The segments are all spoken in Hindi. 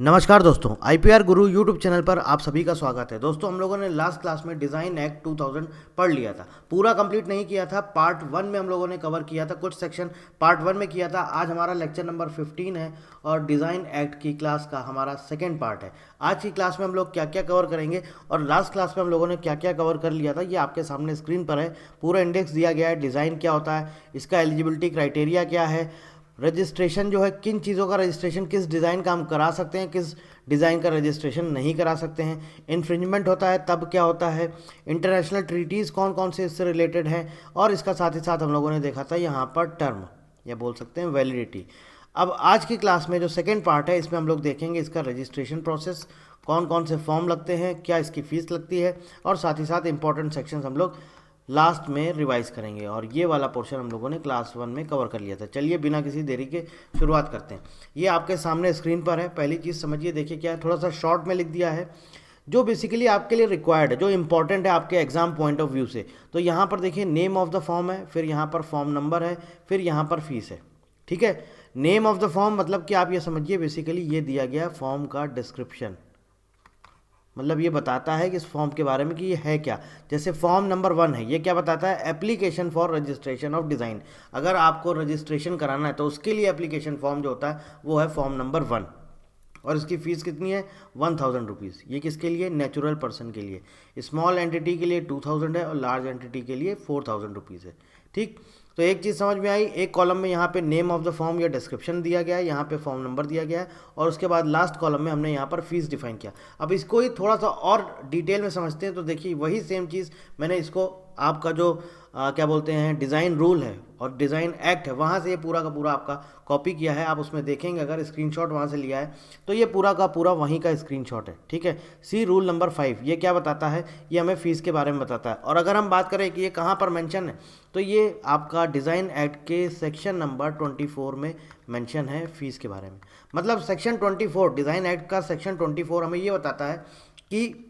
नमस्कार दोस्तों, आईपीआर गुरु यूट्यूब चैनल पर आप सभी का स्वागत है। दोस्तों, हम लोगों ने लास्ट क्लास में डिज़ाइन एक्ट 2000 पढ़ लिया था। पूरा कंप्लीट नहीं किया था, पार्ट 1 में हम लोगों ने कवर किया था, कुछ सेक्शन पार्ट 1 में किया था। आज हमारा लेक्चर नंबर 15 है और डिज़ाइन एक्ट की क्लास का हमारा सेकेंड पार्ट है। आज की क्लास में हम लोग क्या क्या कवर करेंगे और लास्ट क्लास में हम लोगों ने क्या क्या कवर कर लिया था, ये आपके सामने स्क्रीन पर है। पूरा इंडेक्स दिया गया है, डिज़ाइन क्या होता है, इसका एलिजिबिलिटी क्राइटेरिया क्या है, रजिस्ट्रेशन जो है, किन चीज़ों का रजिस्ट्रेशन, किस डिज़ाइन का हम करा सकते हैं, किस डिज़ाइन का रजिस्ट्रेशन नहीं करा सकते हैं, इन्फ्रिंजमेंट होता है तब क्या होता है, इंटरनेशनल ट्रीटीज़ कौन कौन से इससे रिलेटेड हैं, और इसका साथ ही साथ हम लोगों ने देखा था यहाँ पर टर्म या बोल सकते हैं वैलिडिटी। अब आज की क्लास में जो सेकेंड पार्ट है, इसमें हम लोग देखेंगे इसका रजिस्ट्रेशन प्रोसेस, कौन कौन से फॉर्म लगते हैं, क्या इसकी फ़ीस लगती है, और साथ ही साथ इंपॉर्टेंट सेक्शंस हम लोग लास्ट में रिवाइज करेंगे। और ये वाला पोर्शन हम लोगों ने क्लास 1 में कवर कर लिया था। चलिए बिना किसी देरी के शुरुआत करते हैं। ये आपके सामने स्क्रीन पर है। पहली चीज़ समझिए, देखिए क्या है, थोड़ा सा शॉर्ट में लिख दिया है जो बेसिकली आपके लिए रिक्वायर्ड है, जो इंपॉर्टेंट है आपके एग्जाम पॉइंट ऑफ व्यू से। तो यहाँ पर देखिए नेम ऑफ द फॉर्म है, फिर यहाँ पर फॉर्म नंबर है, फिर यहाँ पर फीस है। ठीक है, नेम ऑफ द फॉर्म मतलब कि आप ये समझिए बेसिकली ये दिया गया फॉर्म का डिस्क्रिप्शन, मतलब ये बताता है कि इस फॉर्म के बारे में कि ये है क्या। जैसे फॉर्म नंबर 1 है, ये क्या बताता है, application for registration of design. अगर आपको रजिस्ट्रेशन कराना है तो उसके लिए एप्लीकेशन फॉर्म जो होता है वो है फॉर्म नंबर 1, और इसकी फ़ीस कितनी है, 1000 रुपीज़। ये किसके लिए, नेचुरल पर्सन के लिए। स्मॉल एंटिटी के लिए 2000 है और लार्ज एंटिटी के लिए 4000 रुपीज़ है। ठीक, तो एक चीज़ समझ में आई, एक कॉलम में यहाँ पे नेम ऑफ द फॉर्म या डिस्क्रिप्शन दिया गया है, यहाँ पे फॉर्म नंबर दिया गया है, और उसके बाद लास्ट कॉलम में हमने यहाँ पर फीस डिफाइन किया। अब इसको ही थोड़ा सा और डिटेल में समझते हैं तो देखिए वही सेम चीज़ मैंने इसको आपका जो क्या बोलते हैं डिज़ाइन रूल है और डिज़ाइन एक्ट है, वहाँ से ये पूरा का पूरा आपका कॉपी किया है। आप उसमें देखेंगे, अगर स्क्रीनशॉट वहाँ से लिया है तो ये पूरा का पूरा वहीं का स्क्रीनशॉट है। ठीक है, सी रूल नंबर 5 ये क्या बताता है, ये हमें फ़ीस के बारे में बताता है। और अगर हम बात करें कि ये कहाँ पर मेंशन है, तो ये आपका डिज़ाइन एक्ट के सेक्शन नंबर 24 में मेंशन है फ़ीस के बारे में। मतलब सेक्शन 24 डिज़ाइन एक्ट का सेक्शन 24 हमें ये बताता है कि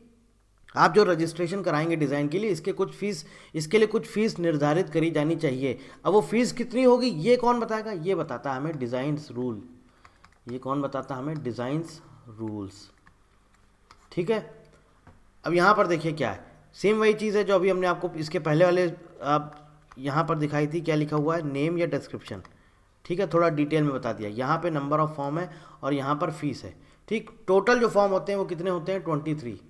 आप जो रजिस्ट्रेशन कराएंगे डिज़ाइन के लिए, इसके लिए कुछ फ़ीस निर्धारित करी जानी चाहिए। अब वो फ़ीस कितनी होगी ये कौन बताएगा, ये बताता है हमें डिज़ाइंस रूल। ये कौन बताता है हमें, डिज़ाइंस रूल्स। ठीक है, अब यहाँ पर देखिए क्या है, सेम वही चीज़ है जो अभी हमने आपको इसके पहले वाले यहाँ पर दिखाई थी। क्या लिखा हुआ है, नेम या डिस्क्रिप्शन। ठीक है, थोड़ा डिटेल में बता दिया। यहाँ पे नंबर ऑफ फॉर्म है और यहाँ पर फीस है। ठीक, टोटल जो फॉर्म होते हैं वो कितने होते हैं, 23।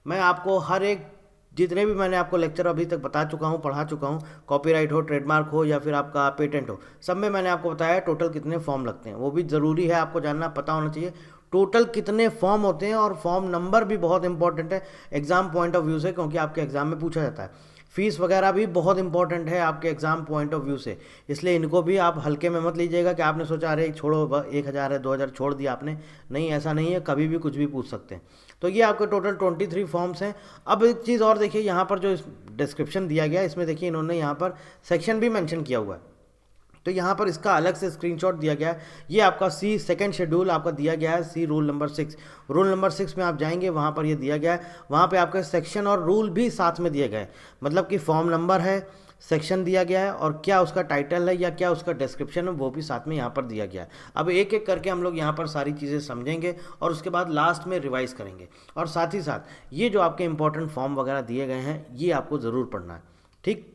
मैं आपको हर एक, जितने भी मैंने आपको लेक्चर अभी तक बता चुका हूँ, पढ़ा चुका हूँ, कॉपीराइट हो, ट्रेडमार्क हो या फिर आपका पेटेंट हो, सब में मैंने आपको बताया टोटल कितने फॉर्म लगते हैं। वो भी ज़रूरी है आपको जानना, पता होना चाहिए टोटल कितने फॉर्म होते हैं। और फॉर्म नंबर भी बहुत इंपॉर्टेंट है एग्जाम पॉइंट ऑफ व्यू से, क्योंकि आपके एग्जाम में पूछा जाता है। फीस वगैरह भी बहुत इंपॉर्टेंट है आपके एग्जाम पॉइंट ऑफ व्यू से, इसलिए इनको भी आप हल्के में मत लीजिएगा कि आपने सोचा अरे छोड़ो 1000 है 2000 छोड़ दिया आपने। नहीं, ऐसा नहीं है, कभी भी कुछ भी पूछ सकते हैं। तो ये आपके टोटल 23 फॉर्म्स हैं। अब एक चीज़ और देखिए, यहाँ पर जो डिस्क्रिप्शन दिया गया है इसमें देखिए इन्होंने यहाँ पर सेक्शन भी मेंशन किया हुआ है। तो यहाँ पर इसका अलग से स्क्रीनशॉट दिया गया है। ये आपका सी सेकंड शेड्यूल आपका दिया गया है, सी रूल नंबर 6। रूल नंबर 6 में आप जाएंगे, वहाँ पर ये दिया गया है, वहाँ पे आपके सेक्शन और रूल भी साथ में दिए गए हैं। मतलब कि फॉर्म नंबर है, सेक्शन दिया गया है, और क्या उसका टाइटल है या क्या उसका डिस्क्रिप्शन है वो भी साथ में यहाँ पर दिया गया है। अब एक एक करके हम लोग यहाँ पर सारी चीज़ें समझेंगे और उसके बाद लास्ट में रिवाइज करेंगे। और साथ ही साथ ये जो आपके इंपॉर्टेंट फॉर्म वगैरह दिए गए हैं ये आपको ज़रूर पढ़ना है। ठीक,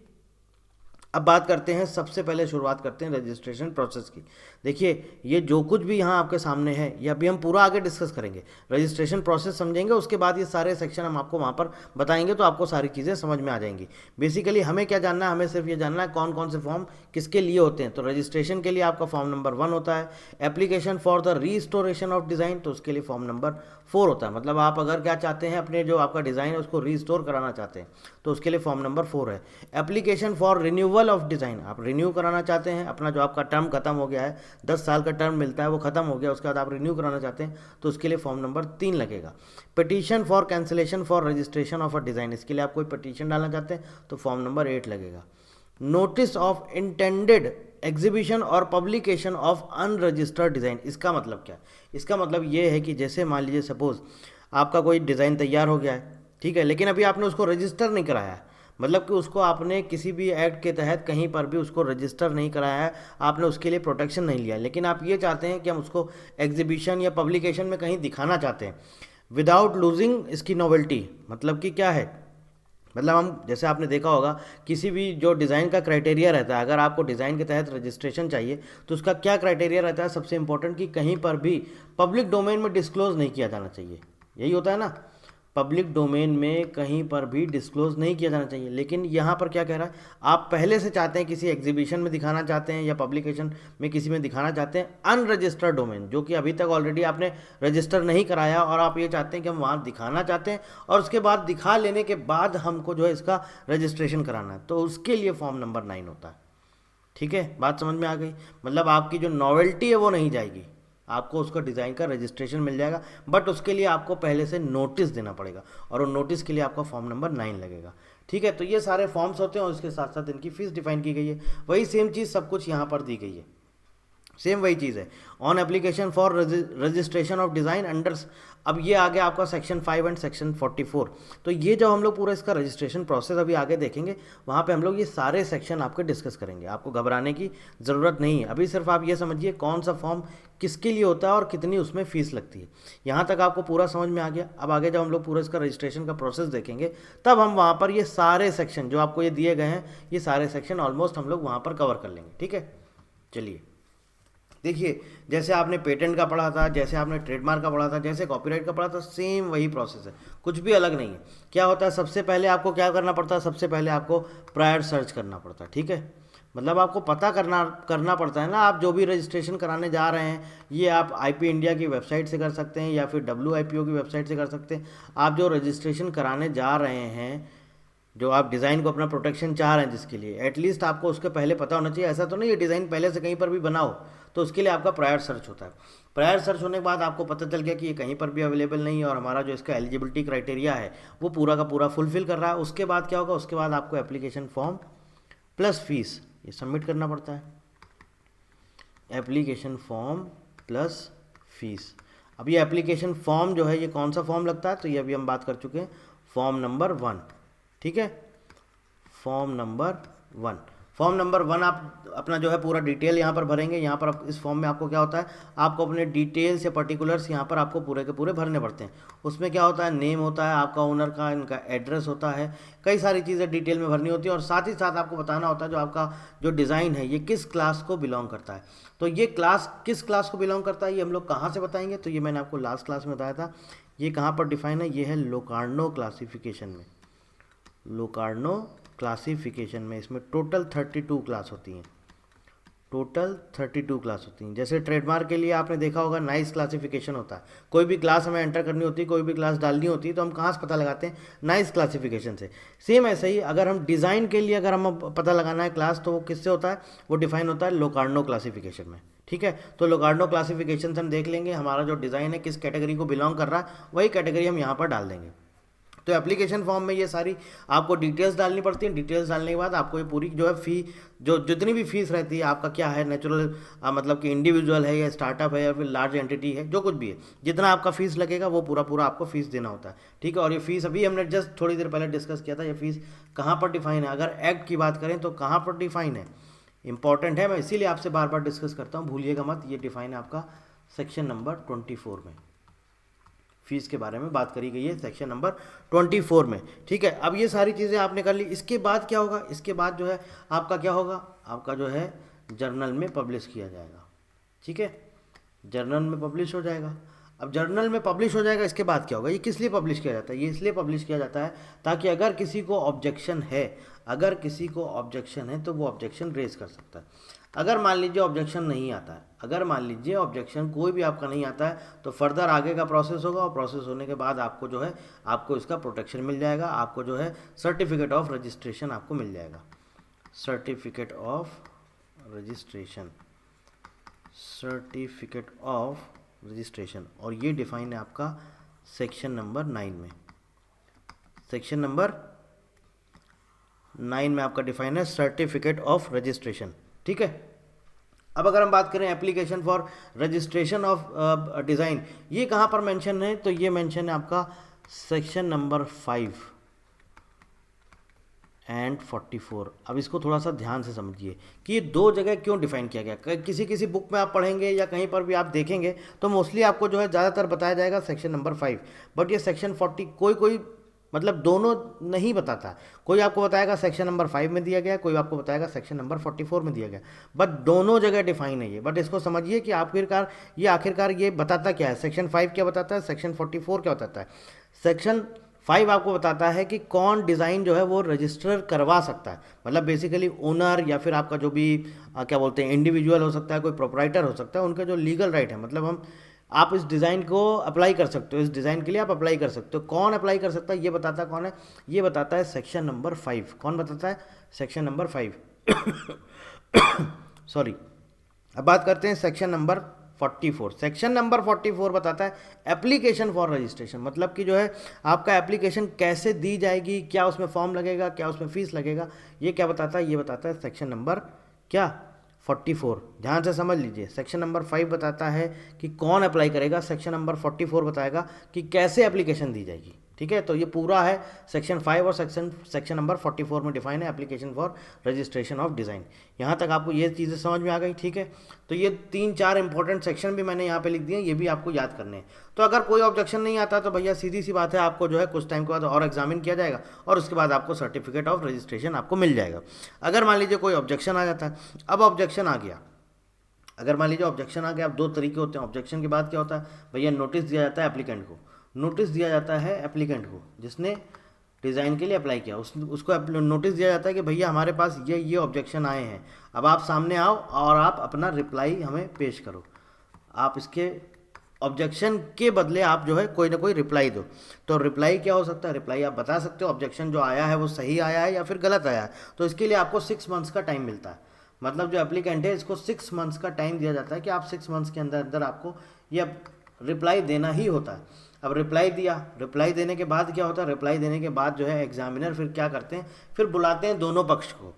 अब बात करते हैं, सबसे पहले शुरुआत करते हैं रजिस्ट्रेशन प्रोसेस की। देखिए ये जो कुछ भी यहाँ आपके सामने है ये अभी हम पूरा आगे डिस्कस करेंगे, रजिस्ट्रेशन प्रोसेस समझेंगे, उसके बाद ये सारे सेक्शन हम आपको वहाँ पर बताएंगे तो आपको सारी चीज़ें समझ में आ जाएंगी। बेसिकली हमें क्या जानना है, हमें सिर्फ ये जानना है कौन कौन से फॉर्म किसके लिए होते हैं। तो रजिस्ट्रेशन के लिए आपका फॉर्म नंबर 1 होता है। Application for the restoration of design, तो उसके लिए फॉर्म नंबर 4 होता है। मतलब आप अगर क्या चाहते हैं, अपने जो आपका डिज़ाइन है उसको रीस्टोर कराना चाहते हैं तो उसके लिए फॉर्म नंबर 4 है। Application for renewal of design, आप रिन्यू कराना चाहते हैं, अपना जो आपका टर्म खत्म हो गया है, 10 साल का टर्म मिलता है वो खत्म हो गया, उसके बाद आप रिन्यू कराना चाहते हैं तो उसके लिए फॉर्म नंबर 3 लगेगा। Petition for cancellation for registration of a design, इसके लिए आप कोई पिटीशन डालना चाहते हैं तो फॉर्म नंबर 8 लगेगा। नोटिस ऑफ इंटेंडेड एग्जीबिशन और पब्लिकेशन ऑफ अनरजिस्टर्ड डिज़ाइन, इसका मतलब क्या है, इसका मतलब ये है कि जैसे मान लीजिए सपोज आपका कोई डिज़ाइन तैयार हो गया है, ठीक है, लेकिन अभी आपने उसको रजिस्टर नहीं कराया है, मतलब कि उसको आपने किसी भी एक्ट के तहत कहीं पर भी उसको रजिस्टर नहीं कराया है, आपने उसके लिए प्रोटेक्शन नहीं लिया, लेकिन आप ये चाहते हैं कि हम उसको एग्जीबिशन या पब्लिकेशन में कहीं दिखाना चाहते हैं विदाउट लूजिंग इसकी नोवेल्टी। मतलब कि क्या है, मतलब हम जैसे आपने देखा होगा किसी भी जो डिज़ाइन का क्राइटेरिया रहता है, अगर आपको डिज़ाइन के तहत रजिस्ट्रेशन चाहिए तो उसका क्या क्राइटेरिया रहता है, सबसे इंपॉर्टेंट कि कहीं पर भी पब्लिक डोमेन में डिस्क्लोज नहीं किया जाना चाहिए, यही होता है ना, पब्लिक डोमेन में कहीं पर भी डिस्क्लोज नहीं किया जाना चाहिए। लेकिन यहाँ पर क्या कह रहा है, आप पहले से चाहते हैं किसी एग्जीबिशन में दिखाना चाहते हैं या पब्लिकेशन में किसी में दिखाना चाहते हैं अनरजिस्टर्ड डोमेन, जो कि अभी तक ऑलरेडी आपने रजिस्टर नहीं कराया, और आप ये चाहते हैं कि हम वहाँ दिखाना चाहते हैं और उसके बाद दिखा लेने के बाद हमको जो है इसका रजिस्ट्रेशन कराना है, तो उसके लिए फॉर्म नंबर 9 होता है। ठीक है, बात समझ में आ गई। मतलब आपकी जो नॉवेल्टी है वो नहीं जाएगी, आपको उसका डिज़ाइन का रजिस्ट्रेशन मिल जाएगा, बट उसके लिए आपको पहले से नोटिस देना पड़ेगा और वो नोटिस के लिए आपका फॉर्म नंबर 9 लगेगा। ठीक है, तो ये सारे फॉर्म्स होते हैं और इसके साथ साथ इनकी फीस डिफाइन की गई है। वही सेम चीज़ सब कुछ यहाँ पर दी गई है, सेम वही चीज़ है। On application for registration of design under, अब ये आ गया आपका सेक्शन 5 एंड सेक्शन 44। तो ये जब हम लोग पूरा इसका रजिस्ट्रेशन प्रोसेस अभी आगे देखेंगे, वहाँ पे हम लोग ये सारे सेक्शन आपके डिस्कस करेंगे, आपको घबराने की ज़रूरत नहीं है। अभी सिर्फ आप ये समझिए कौन सा फॉर्म किसके लिए होता है और कितनी उसमें फ़ीस लगती है, यहाँ तक आपको पूरा समझ में आ गया। अब आगे जब हम लोग पूरा इसका रजिस्ट्रेशन का प्रोसेस देखेंगे, तब हम वहाँ पर ये सारे सेक्शन जो आपको ये दिए गए हैं, ये सारे सेक्शन ऑलमोस्ट हम लोग वहाँ पर कवर कर लेंगे। ठीक है, चलिए देखिए, जैसे आपने पेटेंट का पढ़ा था, जैसे आपने ट्रेडमार्क का पढ़ा था, जैसे कॉपीराइट का पढ़ा था, सेम वही प्रोसेस है, कुछ भी अलग नहीं है। क्या होता है, सबसे पहले आपको क्या करना पड़ता है, सबसे पहले आपको प्रायर सर्च करना पड़ता है। ठीक है, मतलब आपको पता करना पड़ता है ना, आप जो भी रजिस्ट्रेशन कराने जा रहे हैं, ये आप IP इंडिया की वेबसाइट से कर सकते हैं या फिर WIPO की वेबसाइट से कर सकते हैं। आप जो रजिस्ट्रेशन कराने जा रहे हैं, जो आप डिज़ाइन को अपना प्रोटेक्शन चाह रहे हैं जिसके लिए, एटलीस्ट आपको उसके पहले पता होना चाहिए। ऐसा तो नहीं ये डिज़ाइन पहले से कहीं पर भी बना हो, तो उसके लिए आपका प्रायर सर्च होता है। प्रायर सर्च होने के बाद आपको पता चल गया कि ये कहीं पर भी अवेलेबल नहीं है और हमारा जो इसका एलिजिबिलिटी क्राइटेरिया है वो पूरा का पूरा फुलफिल कर रहा है। उसके बाद क्या होगा, उसके बाद आपको एप्लीकेशन फॉर्म प्लस फीस ये सबमिट करना पड़ता है, एप्लीकेशन फॉर्म प्लस फीस। अब ये एप्लीकेशन फॉर्म जो है ये कौन सा फॉर्म लगता है, तो ये अभी हम बात कर चुके हैं, फॉर्म नंबर 1। ठीक है, फॉर्म नंबर 1, फॉर्म नंबर 1 आप अपना जो है पूरा डिटेल यहाँ पर भरेंगे। यहाँ पर इस फॉर्म में आपको क्या होता है, आपको अपने डिटेल्स या पर्टिकुलर्स यहाँ पर आपको पूरे के पूरे भरने पड़ते हैं। उसमें क्या होता है, नेम होता है आपका ओनर का, इनका एड्रेस होता है, कई सारी चीज़ें डिटेल में भरनी होती है, और साथ ही साथ आपको बताना होता है जो आपका जो डिज़ाइन है ये किस क्लास को बिलोंग करता है। तो ये क्लास किस क्लास को बिलोंग करता है ये हम लोग कहाँ से बताएंगे, तो ये मैंने आपको लास्ट क्लास में बताया था, ये कहाँ पर डिफाइन है, ये है लोकार्नो क्लासिफिकेशन में। लोकार्नो क्लासिफिकेशन में इसमें टोटल 32 क्लास होती हैं, टोटल 32 क्लास होती हैं। जैसे ट्रेडमार्क के लिए आपने देखा होगा नाइस क्लासिफिकेशन होता है, कोई भी क्लास हमें एंटर करनी होती है, कोई भी क्लास डालनी होती है, तो हम कहाँ से पता लगाते हैं, नाइस क्लासिफिकेशन से। सेम ऐसे ही अगर हम डिज़ाइन के लिए अगर हम पता लगाना है क्लास, तो वो किससे होता है, वो डिफाइन होता है लोकार्नो क्लासिफिकेशन में। ठीक है, तो लोकार्नो क्लासिफिकेशन से हम देख लेंगे हमारा जो डिज़ाइन है किस कैटेगरी को बिलोंग कर रहा है, वही कैटेगरी हम यहाँ पर डाल देंगे। तो एप्लीकेशन फॉर्म में ये सारी आपको डिटेल्स डालनी पड़ती है। डिटेल्स डालने के बाद आपको ये पूरी जो है फ़ी, जो जितनी भी फीस रहती है, आपका क्या है, नेचुरल मतलब कि इंडिविजुअल है या स्टार्टअप है या फिर लार्ज एंटिटी है, जो कुछ भी है, जितना आपका फीस लगेगा वो पूरा आपको फीस देना होता है। ठीक है, और ये फीस अभी हमने जस्ट थोड़ी देर पहले डिस्कस किया था, ये फीस कहाँ पर डिफाइन है, अगर एक्ट की बात करें तो कहाँ पर डिफाइन है, इंपॉर्टेंट है, मैं इसीलिए आपसे बार बार डिस्कस करता हूँ, भूलिएगा मत। ये डिफाइन है आपका सेक्शन नंबर 24 में, फीस के बारे में बात करी गई है सेक्शन नंबर 24 में। ठीक है, अब ये सारी चीज़ें आपने कर ली। इसके बाद क्या होगा, इसके बाद जो है आपका क्या होगा, आपका जो है जर्नल में पब्लिश किया जाएगा। ठीक है, जर्नल में पब्लिश हो जाएगा। अब जर्नल में पब्लिश हो जाएगा, इसके बाद क्या होगा, ये किस लिए पब्लिश किया जाता है, ये इसलिए पब्लिश किया जाता है ताकि अगर किसी को ऑब्जेक्शन है, अगर किसी को ऑब्जेक्शन है तो वो ऑब्जेक्शन रेज कर सकता है। अगर मान लीजिए ऑब्जेक्शन नहीं आता है, अगर मान लीजिए ऑब्जेक्शन कोई भी आपका नहीं आता है, तो फर्दर आगे का प्रोसेस होगा, और प्रोसेस होने के बाद आपको जो है आपको इसका प्रोटेक्शन मिल जाएगा, आपको जो है सर्टिफिकेट ऑफ रजिस्ट्रेशन आपको मिल जाएगा, certificate of registration, certificate of registration. और ये डिफाइन है आपका सेक्शन नंबर 9 में, सेक्शन नंबर 9 में आपका डिफाइन है सर्टिफिकेट ऑफ रजिस्ट्रेशन। ठीक है, अब अगर हम बात करें application for registration of design, ये कहाँ पर मेंशन है, तो ये मेंशन है आपका सेक्शन नंबर 5, एंड 44। अब इसको थोड़ा सा ध्यान से समझिए कि ये दो जगह क्यों डिफाइन किया गया। किसी किसी बुक में आप पढ़ेंगे या कहीं पर भी आप देखेंगे तो मोस्टली आपको जो है ज़्यादातर बताया जाएगा सेक्शन नंबर 5, बट ये सेक्शन 40 कोई कोई मतलब दोनों नहीं बताता। कोई आपको बताएगा सेक्शन नंबर 5 में दिया गया, कोई आपको बताएगा सेक्शन नंबर 44 में दिया गया, बट दोनों जगह डिफाइन है ये। बट इसको समझिए कि आखिरकार ये बताता क्या है। सेक्शन 5 क्या बताता है, सेक्शन 44 क्या बताता है। सेक्शन 5 आपको बताता है कि कौन डिज़ाइन जो है वो रजिस्टर करवा सकता है, मतलब बेसिकली ओनर या फिर आपका जो भी क्या बोलते हैं इंडिविजुअल हो सकता है, कोई प्रोप्राइटर हो सकता है, उनका जो लीगल राइट है, मतलब आप इस डिज़ाइन को अप्लाई कर सकते हो, इस डिज़ाइन के लिए आप अप्लाई कर सकते हो। कौन अप्लाई कर सकता है ये बताता कौन है, ये बताता है सेक्शन नंबर 5। कौन बताता है, सेक्शन नंबर 5 सॉरी। अब बात करते हैं सेक्शन नंबर 44। सेक्शन नंबर 44 बताता है एप्लीकेशन फॉर रजिस्ट्रेशन, मतलब कि जो है आपका एप्लीकेशन कैसे दी जाएगी, क्या उसमें फॉर्म लगेगा, क्या उसमें फीस लगेगा, ये क्या बताता है, ये बताता है सेक्शन नंबर क्या 44। ध्यान से समझ लीजिए। सेक्शन नंबर 5 बताता है कि कौन अप्लाई करेगा, सेक्शन नंबर 44 बताएगा कि कैसे एप्लीकेशन दी जाएगी। ठीक है, तो ये पूरा है सेक्शन 5 और सेक्शन नंबर 44 में डिफाइन है application for registration of design. यहाँ तक आपको ये चीज़ें समझ में आ गई। ठीक है, तो ये 3-4 इंपॉर्टेंट सेक्शन भी मैंने यहाँ पे लिख दिए, ये भी आपको याद करने हैं। तो अगर कोई ऑब्जेक्शन नहीं आता तो भैया सीधी सी बात है, आपको जो है कुछ टाइम के बाद और एग्जामिन किया जाएगा और उसके बाद आपको सर्टिफिकेट ऑफ रजिस्ट्रेशन आपको मिल जाएगा। अगर मान लीजिए कोई ऑब्जेक्शन आ जाता है, अब ऑब्जेक्शन आ गया, अगर मान लीजिए ऑब्जेक्शन आ गया, अब 2 तरीके होते हैं। ऑब्जेक्शन के बाद क्या होता है भैया, नोटिस दिया जाता है एप्लीकेंट को, नोटिस दिया जाता है एप्लीकेंट को जिसने डिज़ाइन के लिए अप्लाई किया, उसको नोटिस दिया जाता है कि भैया हमारे पास ये ऑब्जेक्शन आए हैं, अब आप सामने आओ और आप अपना रिप्लाई हमें पेश करो। आप इसके ऑब्जेक्शन के बदले आप जो है कोई ना कोई रिप्लाई दो। तो रिप्लाई क्या हो सकता है, रिप्लाई आप बता सकते हो ऑब्जेक्शन जो आया है वो सही आया है या फिर गलत आया है। तो इसके लिए आपको 6 मंथ्स का टाइम मिलता है, मतलब जो एप्लीकेंट है इसको 6 मंथ्स का टाइम दिया जाता है कि आप 6 मंथ्स के अंदर अंदर आपको ये रिप्लाई देना ही होता है। अब रिप्लाई दिया, रिप्लाई देने के बाद क्या होता है, रिप्लाई देने के बाद जो है एग्जामिनर फिर क्या करते हैं, फिर बुलाते हैं दोनों पक्ष को,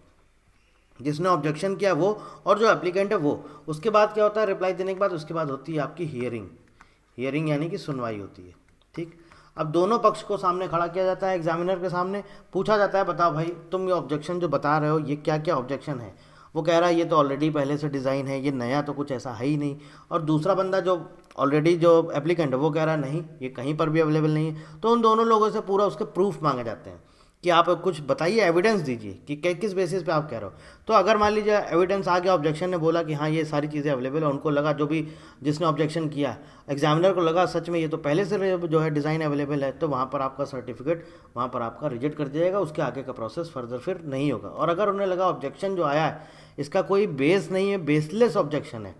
जिसने ऑब्जेक्शन किया वो और जो एप्लीकेंट है वो। उसके बाद क्या होता है, रिप्लाई देने के बाद उसके बाद होती है आपकी हियरिंग यानी कि सुनवाई होती है। ठीक, अब दोनों पक्ष को सामने खड़ा किया जाता है, एग्जामिनर के सामने पूछा जाता है, बताओ भाई तुम ये ऑब्जेक्शन जो बता रहे हो ये क्या क्या ऑब्जेक्शन है। वो कह रहा है ये तो ऑलरेडी पहले से डिज़ाइन है, ये नया तो कुछ ऐसा है ही नहीं। और दूसरा बंदा जो ऑलरेडी जो एप्लीकेंट है वो कह रहा है नहीं, ये कहीं पर भी अवेलेबल नहीं है। तो उन दोनों लोगों से पूरा उसके प्रूफ मांगे जाते हैं कि आप कुछ बताइए, एविडेंस दीजिए कि किस बेसिस पे आप कह रहे हो। तो अगर मान लीजिए एविडेंस आ गया, ऑब्जेक्शन ने बोला कि हाँ ये सारी चीज़ें अवेलेबल है, उनको लगा जो भी जिसने ऑब्जेक्शन किया, एग्जामिनर को लगा सच में ये तो पहले से जो है डिज़ाइन अवेलेबल है, तो वहाँ पर आपका सर्टिफिकेट वहाँ पर आपका रिजेक्ट कर दिया जाएगा, उसके आगे का प्रोसेस फर्दर फिर नहीं होगा। और अगर उन्हें लगा ऑब्जेक्शन जो आया है इसका कोई बेस नहीं है, बेसलेस ऑब्जेक्शन है,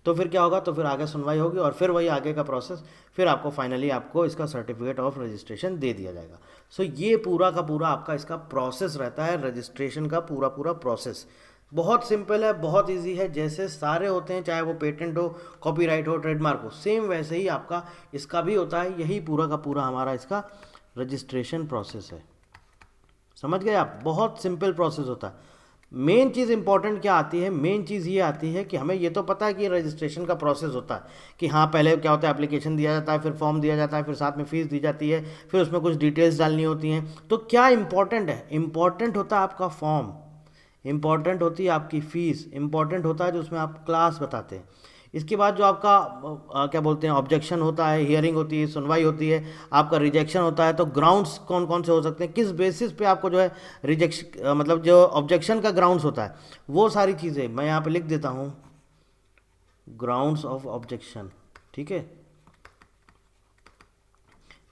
तो फिर क्या होगा, तो फिर आगे सुनवाई होगी और फिर वही आगे का प्रोसेस, फिर आपको फाइनली आपको इसका सर्टिफिकेट ऑफ रजिस्ट्रेशन दे दिया जाएगा। सो ये पूरा का पूरा आपका इसका प्रोसेस रहता है, रजिस्ट्रेशन का पूरा प्रोसेस बहुत सिंपल है, बहुत इजी है। जैसे सारे होते हैं, चाहे वो पेटेंट हो, कॉपीराइट हो, ट्रेडमार्क हो, सेम वैसे ही आपका इसका भी होता है। यही पूरा का पूरा हमारा इसका रजिस्ट्रेशन प्रोसेस है। समझ गए आप, बहुत सिंपल प्रोसेस होता है। मेन चीज़ इंपॉर्टेंट क्या आती है, मेन चीज़ ये आती है कि हमें ये तो पता है कि रजिस्ट्रेशन का प्रोसेस होता है कि हाँ पहले क्या होता है, एप्लीकेशन दिया जाता है, फिर फॉर्म दिया जाता है, फिर साथ में फीस दी जाती है, फिर उसमें कुछ डिटेल्स डालनी होती हैं। तो क्या इंपॉर्टेंट है, इंपॉर्टेंट होता है आपका फॉर्म, इंपॉर्टेंट होती है आपकी फ़ीस, इंपॉर्टेंट होता है जो उसमें आप क्लास बताते हैं। इसके बाद जो आपका क्या बोलते हैं ऑब्जेक्शन होता है, हियरिंग होती है, सुनवाई होती है, आपका रिजेक्शन होता है। तो ग्राउंड्स कौन कौन से हो सकते हैं, किस बेसिस पे आपको जो है रिजेक्शन मतलब जो ऑब्जेक्शन का ग्राउंड्स होता है, वो सारी चीज़ें मैं यहाँ पे लिख देता हूँ, ग्राउंड्स ऑफ ऑब्जेक्शन। ठीक है,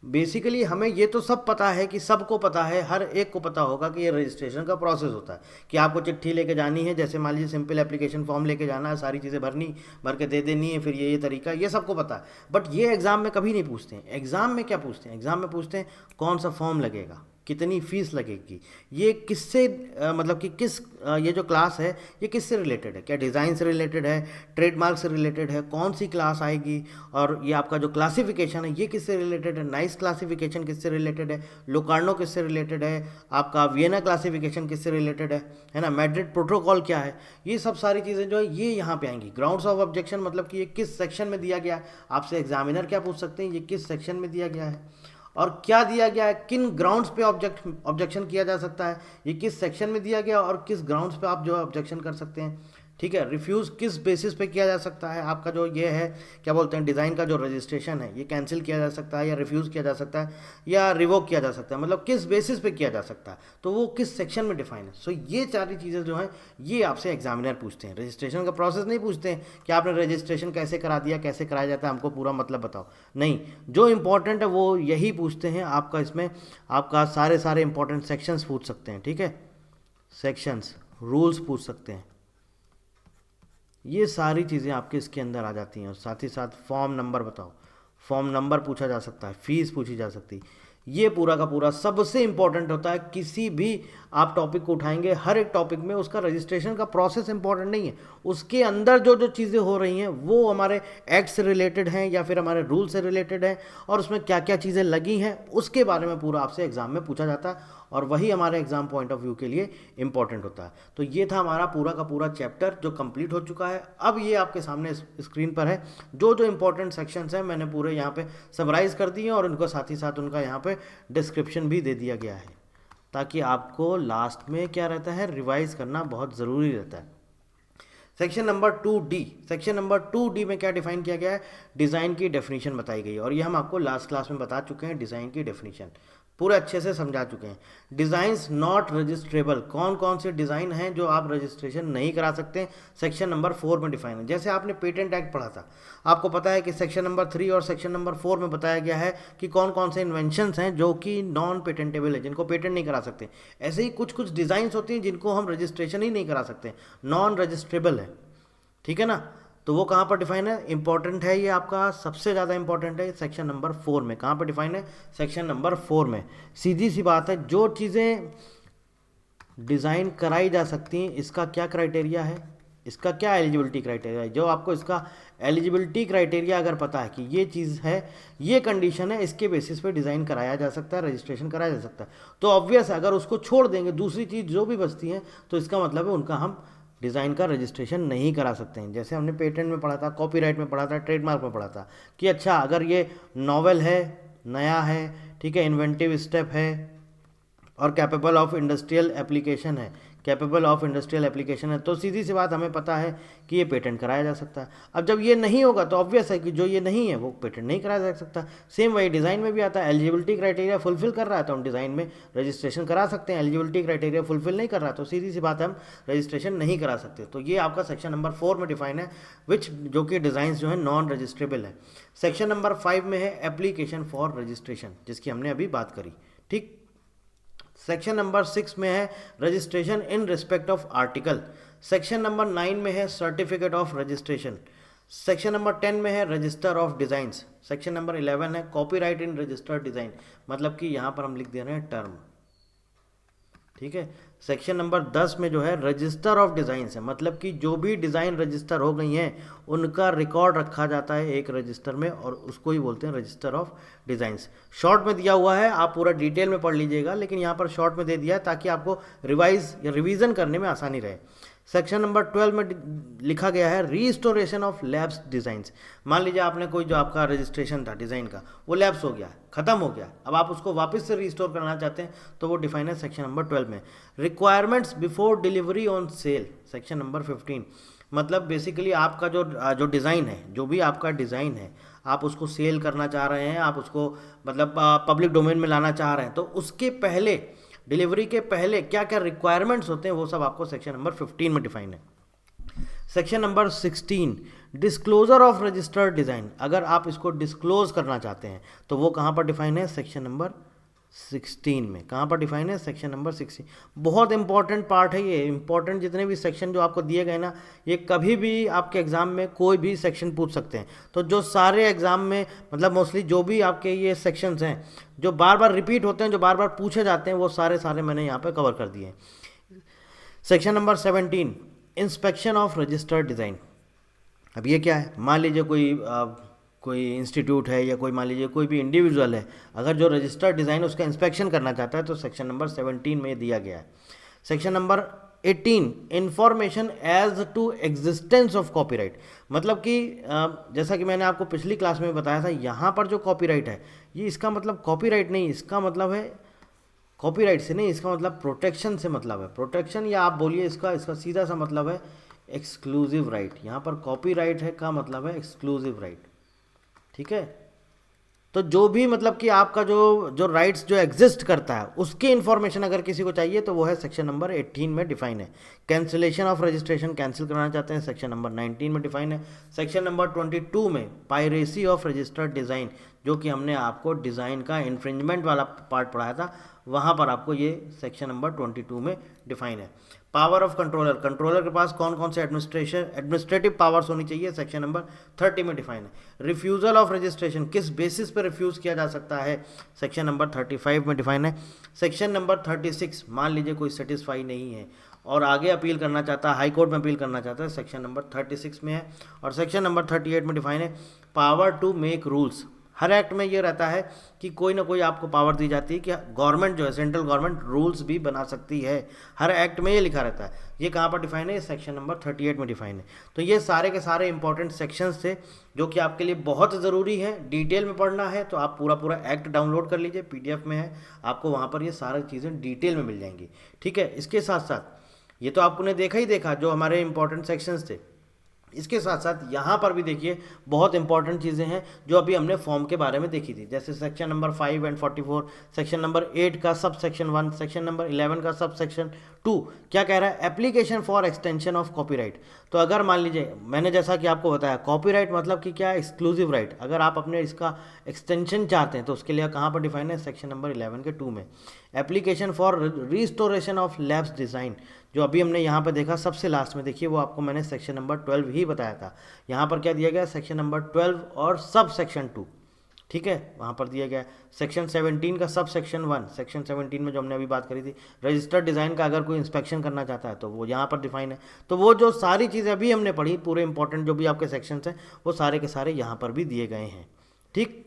बेसिकली हमें ये तो सब पता है कि सबको पता है, हर एक को पता होगा कि ये रजिस्ट्रेशन का प्रोसेस होता है कि आपको चिट्ठी लेके जानी है, जैसे मान लीजिए सिंपल एप्लीकेशन फॉर्म लेके जाना है, सारी चीज़ें भर के दे देनी है, फिर ये तरीका, ये सबको पता है। बट ये एग्ज़ाम में कभी नहीं पूछते हैं। एग्ज़ाम में क्या पूछते हैं, एग्ज़ाम में पूछते हैं कौन सा फॉर्म लगेगा, कितनी फ़ीस लगेगी, ये किससे मतलब कि किस ये जो क्लास है ये किससे रिलेटेड है, क्या डिज़ाइन से रिलेटेड है, ट्रेडमार्क से रिलेटेड है, कौन सी क्लास आएगी, और ये आपका जो क्लासिफिकेशन है ये किससे रिलेटेड है, नाइस क्लासिफिकेशन किससे रिलेटेड है, लोकार्नो किससे रिलेटेड है, आपका वियना क्लासिफिकेशन किससे रिलेटेड है ना, मैड्रिड प्रोटोकॉल क्या है, ये सब सारी चीज़ें जो है ये यहाँ पे आएंगी। ग्राउंड्स ऑफ ऑब्जेक्शन मतलब कि ये किस सेक्शन में दिया गया है, आपसे एग्जामिनर क्या पूछ सकते हैं, ये किस सेक्शन में दिया गया है। और क्या दिया गया है, किन ग्राउंड्स पे ऑब्जेक्शन किया जा सकता है, ये किस सेक्शन में दिया गया और किस ग्राउंड्स पे आप जो है ऑब्जेक्शन कर सकते हैं। ठीक है, रिफ्यूज़ किस बेसिस पे किया जा सकता है, आपका जो ये है क्या बोलते हैं डिज़ाइन का जो रजिस्ट्रेशन है ये कैंसिल किया जा सकता है या रिफ्यूज़ किया जा सकता है या रिवोक किया जा सकता है, मतलब किस बेसिस पे किया जा सकता है, तो वो किस सेक्शन में डिफाइन है। सो ये सारी चीज़ें जो हैं ये आपसे एग्जामिनर पूछते हैं। रजिस्ट्रेशन का प्रोसेस नहीं पूछते हैं कि आपने रजिस्ट्रेशन कैसे करा दिया, कैसे कराया जाता है, हमको पूरा मतलब बताओ, नहीं, जो इंपॉर्टेंट है वो यही पूछते हैं आपका। इसमें आपका सारे इंपॉर्टेंट सेक्शंस पूछ सकते हैं। ठीक है, सेक्शंस, रूल्स पूछ सकते हैं, ये सारी चीज़ें आपके इसके अंदर आ जाती हैं। और साथ ही साथ फॉर्म नंबर बताओ, फॉर्म नंबर पूछा जा सकता है, फीस पूछी जा सकती है। ये पूरा का पूरा सबसे इंपॉर्टेंट होता है। किसी भी आप टॉपिक को उठाएंगे, हर एक टॉपिक में उसका रजिस्ट्रेशन का प्रोसेस इंपॉर्टेंट नहीं है, उसके अंदर जो जो चीज़ें हो रही हैं वो हमारे एक्ट से रिलेटेड हैं या फिर हमारे रूल से रिलेटेड हैं, और उसमें क्या क्या चीज़ें लगी हैं उसके बारे में पूरा आपसे एग्जाम में पूछा जाता है, और वही हमारे एग्जाम पॉइंट ऑफ व्यू के लिए इंपॉर्टेंट होता है। तो ये था हमारा पूरा का पूरा चैप्टर जो कंप्लीट हो चुका है। अब ये आपके सामने स्क्रीन पर है, जो जो इंपॉर्टेंट सेक्शंस हैं मैंने पूरे यहाँ पे समराइज़ कर दिए और उनको साथ ही साथ उनका यहाँ पे डिस्क्रिप्शन भी दे दिया गया है, ताकि आपको लास्ट में क्या रहता है, रिवाइज करना बहुत ज़रूरी रहता है। Section number 2D, section number 2D में क्या डिफाइन किया गया है, डिज़ाइन की डेफिनेशन बताई गई है, और ये हम आपको लास्ट क्लास में बता चुके हैं। डिज़ाइन की डेफिनेशन पूरे अच्छे से समझा चुके हैं। डिज़ाइंस नॉट रजिस्ट्रेबल, कौन कौन से डिज़ाइन हैं जो आप रजिस्ट्रेशन नहीं करा सकते, सेक्शन नंबर 4 में डिफाइन है। जैसे आपने पेटेंट एक्ट पढ़ा था, आपको पता है कि सेक्शन नंबर 3 और सेक्शन नंबर 4 में बताया गया है कि कौन कौन से इन्वेंशंस हैं जो कि नॉन पेटेंटेबल है, जिनको पेटेंट नहीं करा सकते। ऐसे ही कुछ कुछ डिज़ाइंस होती हैं जिनको हम रजिस्ट्रेशन ही नहीं करा सकते, नॉन रजिस्ट्रेबल है। ठीक है ना, तो वो कहाँ पर डिफाइन है, इंपॉर्टेंट है, ये आपका सबसे ज़्यादा इंपॉर्टेंट है सेक्शन नंबर 4 में। कहाँ पर डिफाइन है, सेक्शन नंबर 4 में। सीधी सी बात है, जो चीज़ें डिज़ाइन कराई जा सकती हैं इसका क्या क्राइटेरिया है, इसका क्या एलिजिबिलिटी क्राइटेरिया है, जो आपको इसका एलिजिबिलिटी क्राइटेरिया अगर पता है कि ये चीज़ है, ये कंडीशन है, इसके बेसिस पे डिज़ाइन कराया जा सकता है, रजिस्ट्रेशन कराया जा सकता है, तो ऑब्वियस अगर उसको छोड़ देंगे दूसरी चीज़ जो भी बचती है, तो इसका मतलब है उनका हम डिज़ाइन का रजिस्ट्रेशन नहीं करा सकते हैं। जैसे हमने पेटेंट में पढ़ा था, कॉपीराइट में पढ़ा था, ट्रेडमार्क में पढ़ा था कि अच्छा अगर ये नॉवेल है, नया है, ठीक है, इन्वेंटिव स्टेप है और कैपेबल ऑफ इंडस्ट्रियल एप्लीकेशन है, कैपेबल ऑफ इंडस्ट्रियल एप्लीकेशन है, तो सीधी सी बात हमें पता है कि ये पेटेंट कराया जा सकता है। अब जब ये नहीं होगा तो ऑब्वियस है कि जो ये नहीं है वो पेटेंट नहीं कराया जा सकता। सेम वही डिज़ाइन में भी आता है, एलिजिबिलिटी क्राइटेरिया फुलफिल कर रहा है तो हम डिज़ाइन में रजिस्ट्रेशन करा सकते हैं, एलिजिबिलिटी क्राइटेरिया फुलफिल नहीं कर रहा तो सीधी सी बात है हम रजिस्ट्रेशन नहीं करा सकते। तो ये आपका सेक्शन नंबर 4 में डिफाइन है, विच जो कि डिज़ाइन जो है नॉन रजिस्ट्रेबल है। सेक्शन नंबर 5 में है एप्लीकेशन फॉर रजिस्ट्रेशन, जिसकी हमने अभी बात करी। ठीक, सेक्शन नंबर 6 में है registration in respect of article. Section number 9 में है certificate of registration. Section number 10 में है register of designs. Section number 11 है कॉपीराइट इन रजिस्टर्ड डिज़ाइन, मतलब कि यहाँ पर हम लिख दे रहे हैं टर्म। ठीक है, सेक्शन नंबर 10 में जो है रजिस्टर ऑफ डिज़ाइंस है, मतलब कि जो भी डिज़ाइन रजिस्टर हो गई हैं उनका रिकॉर्ड रखा जाता है एक रजिस्टर में, और उसको ही बोलते हैं रजिस्टर ऑफ डिज़ाइंस। शॉर्ट में दिया हुआ है, आप पूरा डिटेल में पढ़ लीजिएगा, लेकिन यहाँ पर शॉर्ट में दे दिया है ताकि आपको रिवाइज या रिवीजन करने में आसानी रहे। सेक्शन नंबर 12 में लिखा गया है रीस्टोरेशन ऑफ लैब्स डिज़ाइंस। मान लीजिए आपने कोई जो आपका रजिस्ट्रेशन था डिज़ाइन का वो लैब्स हो गया, ख़त्म हो गया, अब आप उसको वापस से रीस्टोर करना चाहते हैं तो वो डिफाइन है सेक्शन नंबर 12 में। Requirements before delivery on sale, section number 15, मतलब बेसिकली आपका जो डिज़ाइन है, जो भी आपका डिज़ाइन है आप उसको सेल करना चाह रहे हैं, आप उसको मतलब पब्लिक डोमेन में लाना चाह रहे हैं, तो उसके पहले, डिलीवरी के पहले क्या क्या रिक्वायरमेंट्स होते हैं वो सब आपको सेक्शन नंबर 15 में डिफाइन है। Section number 16 disclosure of registered design, अगर आप इसको डिस्क्लोज करना चाहते हैं तो वो कहाँ पर डिफाइन है, सेक्शन नंबर 16 में। कहाँ पर डिफाइन है, सेक्शन नंबर 16। बहुत इंपॉर्टेंट पार्ट है ये, इंपॉर्टेंट जितने भी सेक्शन जो आपको दिए गए ना, ये कभी भी आपके एग्ज़ाम में कोई भी सेक्शन पूछ सकते हैं। तो जो सारे एग्ज़ाम में मतलब मोस्टली जो भी आपके ये सेक्शंस हैं जो बार बार रिपीट होते हैं, जो बार बार पूछे जाते हैं, वो सारे मैंने यहाँ पर कवर कर दिए हैं। Section number 17 inspection of registered design. अब ये क्या है, मान लीजिए कोई इंस्टीट्यूट है या कोई मान लीजिए कोई भी इंडिविजुअल है, अगर जो रजिस्टर्ड डिज़ाइन उसका इंस्पेक्शन करना चाहता है तो सेक्शन नंबर 17 में दिया गया है। Section number 18 information as to existence of copyright, मतलब कि जैसा कि मैंने आपको पिछली क्लास में बताया था, यहाँ पर जो कॉपीराइट है ये इसका मतलब कॉपीराइट नहीं, इसका मतलब है कॉपीराइट से नहीं, इसका मतलब प्रोटेक्शन से मतलब है, प्रोटेक्शन, या आप बोलिए इसका सीधा सा मतलब है एक्सक्लूसिव राइट। यहाँ पर कॉपीराइट है का मतलब है एक्सक्लूसिव राइट, ठीक है। तो जो भी मतलब कि आपका जो राइट्स जो एग्जिस्ट करता है उसकी इन्फॉर्मेशन अगर किसी को चाहिए तो वो है सेक्शन नंबर 18 में डिफाइन है। कैंसिलेशन ऑफ रजिस्ट्रेशन, कैंसिल कराना चाहते हैं, सेक्शन नंबर 19 में डिफाइन है। सेक्शन नंबर 22 में पायरेसी ऑफ रजिस्टर्ड डिज़ाइन, जो कि हमने आपको डिज़ाइन का इन्फ्रिंजमेंट वाला पार्ट पढ़ाया था, वहाँ पर आपको ये सेक्शन नंबर 22 में डिफाइन है। पावर ऑफ कंट्रोलर, कंट्रोलर के पास कौन कौन से एडमिनिस्ट्रेटिव पावर्स होनी चाहिए, सेक्शन नंबर 30 में डिफाइन है। रिफ्यूज़ल ऑफ रजिस्ट्रेशन, किस बेसिस पर रिफ्यूज़ किया जा सकता है, सेक्शन नंबर 35 में डिफाइन है। सेक्शन नंबर 36, मान लीजिए कोई सेटिस्फाई नहीं है और आगे अपील करना चाहता है, हाई कोर्ट में अपील करना चाहता है, सेक्शन नंबर 36 में है। और सेक्शन नंबर 38 में डिफाइन है पावर टू मेक रूल्स। हर एक्ट में ये रहता है कि कोई ना कोई आपको पावर दी जाती है कि गवर्नमेंट जो है, सेंट्रल गवर्नमेंट रूल्स भी बना सकती है, हर एक्ट में ये लिखा रहता है। ये कहाँ पर डिफाइन है, सेक्शन नंबर 38 में डिफाइन है। तो ये सारे के सारे इंपॉर्टेंट सेक्शंस थे जो कि आपके लिए बहुत ज़रूरी है। डिटेल में पढ़ना है तो आप पूरा एक्ट डाउनलोड कर लीजिए, PDF में है, आपको वहाँ पर ये सारी चीज़ें डिटेल में मिल जाएंगी, ठीक है। इसके साथ साथ ये तो आपने देखा ही देखा जो हमारे इंपॉर्टेंट सेक्शंस थे, इसके साथ साथ यहाँ पर भी देखिए बहुत इंपॉर्टेंट चीज़ें हैं जो अभी हमने फॉर्म के बारे में देखी थी, जैसे section number 5 and 44, section number 8 का सब सेक्शन 1, सेक्शन नंबर 11 का सब सेक्शन 2 क्या कह रहा है, application for extension of copyright. तो अगर मान लीजिए मैंने जैसा कि आपको बताया कॉपीराइट मतलब कि क्या, एक्सक्लूसिव राइट, अगर आप अपने इसका एक्सटेंशन चाहते हैं तो उसके लिए कहाँ पर डिफाइन है, सेक्शन नंबर 11 के 2 में। Application for restoration of labs design, जो अभी हमने यहाँ पर देखा सबसे लास्ट में, देखिए वो आपको मैंने सेक्शन नंबर 12 ही बताया था। यहाँ पर क्या दिया गया, सेक्शन नंबर 12 और सब सेक्शन 2, ठीक है, वहाँ पर दिया गया सेक्शन 17 का सब सेक्शन 1, सेक्शन 17 में जो हमने अभी बात करी थी रजिस्टर्ड डिज़ाइन का, अगर कोई इंस्पेक्शन करना चाहता है तो वो यहाँ पर डिफाइन है। तो वो जो सारी चीज़ें अभी हमने पढ़ी, पूरे इंपॉर्टेंट जो भी आपके सेक्शंस हैं वो सारे के सारे यहाँ पर भी दिए गए हैं, ठीक।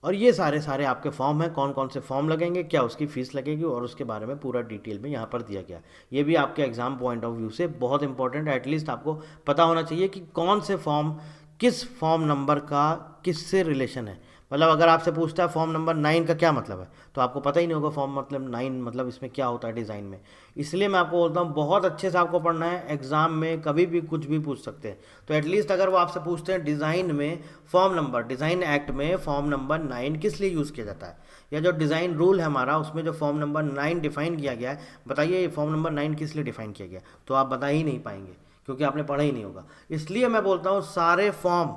और ये सारे आपके फॉर्म हैं, कौन कौन से फॉर्म लगेंगे, क्या उसकी फ़ीस लगेगी, और उसके बारे में पूरा डिटेल में यहाँ पर दिया गया। ये भी आपके एग्ज़ाम पॉइंट ऑफ व्यू से बहुत इंपॉर्टेंट है, एटलीस्ट आपको पता होना चाहिए कि कौन से फॉर्म किस फॉर्म नंबर का किससे रिलेशन है। मतलब अगर आपसे पूछता है फॉर्म नंबर 9 का क्या मतलब है, तो आपको पता ही नहीं होगा फॉर्म मतलब 9 मतलब इसमें क्या होता है डिज़ाइन में। इसलिए मैं आपको बोलता हूँ बहुत अच्छे से आपको पढ़ना है, एग्जाम में कभी भी कुछ भी पूछ सकते हैं। तो एटलीस्ट अगर वो आपसे पूछते हैं डिज़ाइन में फॉर्म नंबर, डिज़ाइन एक्ट में फॉर्म नंबर 9 किस लिए यूज़ किया जाता है, या जो डिज़ाइन रूल है हमारा उसमें जो फॉर्म नंबर 9 डिफाइन किया गया है, बताइए ये फॉर्म नंबर 9 किस लिए डिफाइन किया गया, तो आप बता ही नहीं पाएंगे क्योंकि आपने पढ़ा ही नहीं होगा। इसलिए मैं बोलता हूँ सारे फॉर्म,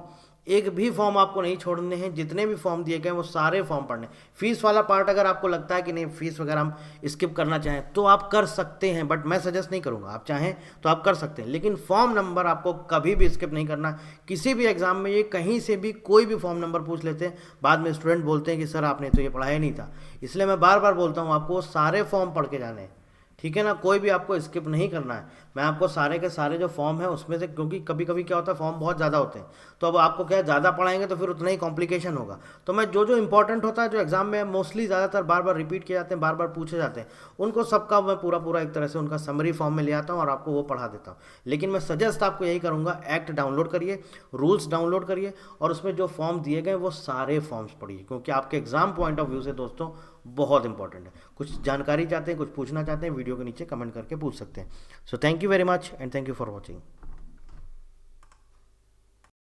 एक भी फॉर्म आपको नहीं छोड़ने हैं, जितने भी फॉर्म दिए गए वो सारे फॉर्म पढ़ने। फीस वाला पार्ट अगर आपको लगता है कि नहीं फीस वगैरह हम स्किप करना चाहें तो आप कर सकते हैं, बट मैं सजेस्ट नहीं करूंगा, आप चाहें तो आप कर सकते हैं, लेकिन फॉर्म नंबर आपको कभी भी स्किप नहीं करना। किसी भी एग्जाम में ये कहीं से भी कोई भी फॉर्म नंबर पूछ लेते हैं, बाद में स्टूडेंट बोलते हैं कि सर आपने तो ये पढ़ाया नहीं था। इसलिए मैं बार बार बोलता हूँ आपको सारे फॉर्म पढ़ के जाने हैं, ठीक है ना, कोई भी आपको स्किप नहीं करना है। मैं आपको सारे के सारे जो फॉर्म है उसमें से, क्योंकि कभी कभी क्या होता है फॉर्म बहुत ज़्यादा होते हैं, तो अब आपको क्या ज़्यादा पढ़ाएंगे तो फिर उतना ही कॉम्प्लिकेशन होगा। तो मैं जो इंपॉर्टेंट होता है, जो एग्जाम में मोस्टली ज़्यादातर बार बार रिपीट किए जाते हैं, बार बार पूछे जाते हैं, उनको सबका मैं पूरा एक तरह से उनका समरी फॉर्म में ले आता हूँ और आपको वो पढ़ा देता हूँ। लेकिन मैं सजेस्ट आपको यही करूँगा, एक्ट डाउनलोड करिए, रूल्स डाउनलोड करिए, और उसमें जो फॉर्म दिए गए वो सारे फॉर्म्स पढ़िए, क्योंकि आपके एग्जाम पॉइंट ऑफ व्यू से दोस्तों बहुत इंपॉर्टेंट है। कुछ जानकारी चाहते हैं, कुछ पूछना चाहते हैं, वीडियो के नीचे कमेंट करके पूछ सकते हैं। So thank you very much and thank you for watching.